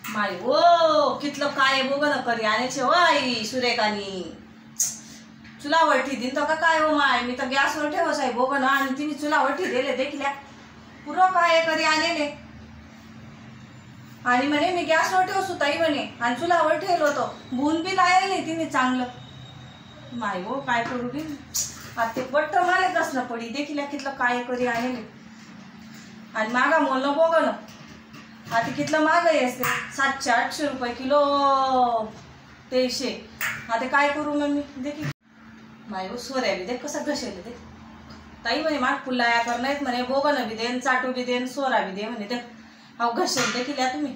my oh कितलं काय बघ ना करी आणायचे हो आई सुरेखानी चुलावर ठेवीन तो का काय हो माय मी तर गॅसवर ठेवस आहे बघ ना आणि तिने चुलावर ठेवले देखल्या पुरं काय करी आणले आणि म्हणे मी गॅसवर ठेवसू ताई म्हणे आणि चुलावर ठेवलं होतं भून बी लायल नाही तिने चांगलं माय हो काय करू बी आता ते बट्ट माले कसं पडी देखील कितलं काय करी आणले आणि मागा मोलनं बघ ना आता कितलं महाग आहे असते 700-800 रुपये किलो तेशे आता काय करू मग मी देखील माय हो सोऱ्या बी दे कसं घसेल दे ताई म्हणे माग पुल्लाया कर नाहीत म्हणे बोगन बी देन चाटू बी देन सोरा बी दे म्हणे ते अहो घसेल देखील या तुम्ही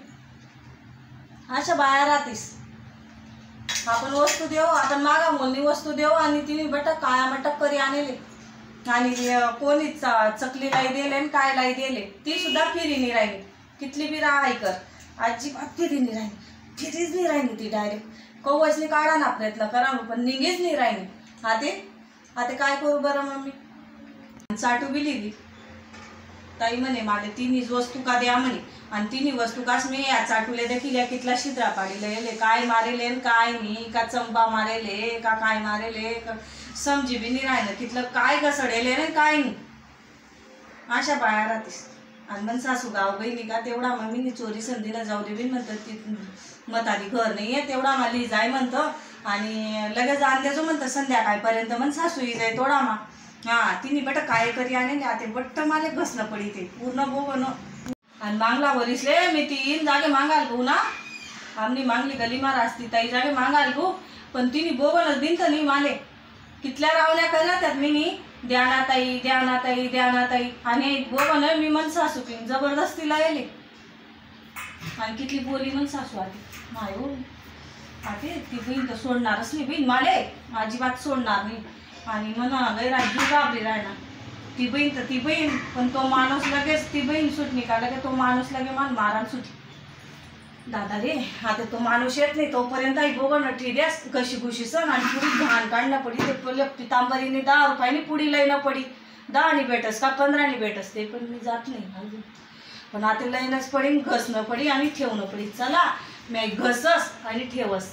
अशा बाया राहतीस आपण वस्तू देऊ आपण मागा मोलनी वस्तू देऊ आणि तिने बटक काळा मटक करी आणले आणि कोणी चकलीलाही दिले आणि कायलाही दिले ती सुद्धा फिरीनी राहिली कितली बी राहाय कर अजिबात फिरीनी राहिली फिरीच नाही राहिली ती डायरेक्ट कवचनी काढा ना प्रयत्न करा पण निघेच नाही राहिली आता काय करू बरं मम्मी चाटू बी लिहिली ताई म्हणे मला तिन्हीच वस्तू का द्या म्हणे आणि तिन्ही वस्तू काच मी या चाटूले देखील या कितला शिद्रा पाडीले काय मारेले काय नाही का चंपा मारेले का काय मारेले समजी बी नाही राहिलं तिथलं काय घसडेले नाही काय नाही अशा बाया राहतीस आणि मग सासू गाव बहिणी का तेवढा मग मी चोरी संधीला जाऊ दे बी म्हणतात ती मतारी घर नाही आहे तेवढा मला जाय म्हणतं आणि लगेच आणद्याचो म्हणतं संध्याकाळपर्यंत मग सासू जाय तोडा मा हां तिने बट काय करी आणले आता बट्ट माले घसणं पडी ते पूर्ण बोगणं आणि मागला वरिसले मी 3 जागे मागाल गो ना आमनी मागली गली मारा असती ताई जागे मागाल गो पण तिने बोगणच दिन तर नाही माले कितल्या रावल्या करल्या त्यात मी द्याना ताई आणि बोगण मी मन सासू की जबरदस्तीला येले आणि कितली बोली मन सासू आली माय हो आते ती बहीण तर सोडणारच नाही बहीण माले अजिबात सोडणार नाही आणि म्हणा गैराजी गाबली राहणार ती बहीण तर ती बहीण पण तो माणूस लगेच ती बहीण सुटणी का लगे तो माणूस लगे मारान सुटली दादा रे आता तो माणूस येत नाही तोपर्यंत आई बोगण ठेद्यास कशी खुशी सण आणि पुढी घाण काढणं पडी ते पितांबरीने 10 रुपयाने पुडी लईनं पडी 10 भेटस का 15 भेटस ते पण मी जात नाही अजून पण आता लईनच पडी घसणं पडी आणि ठेवणं पडी चला मी घसस आणि ठेवस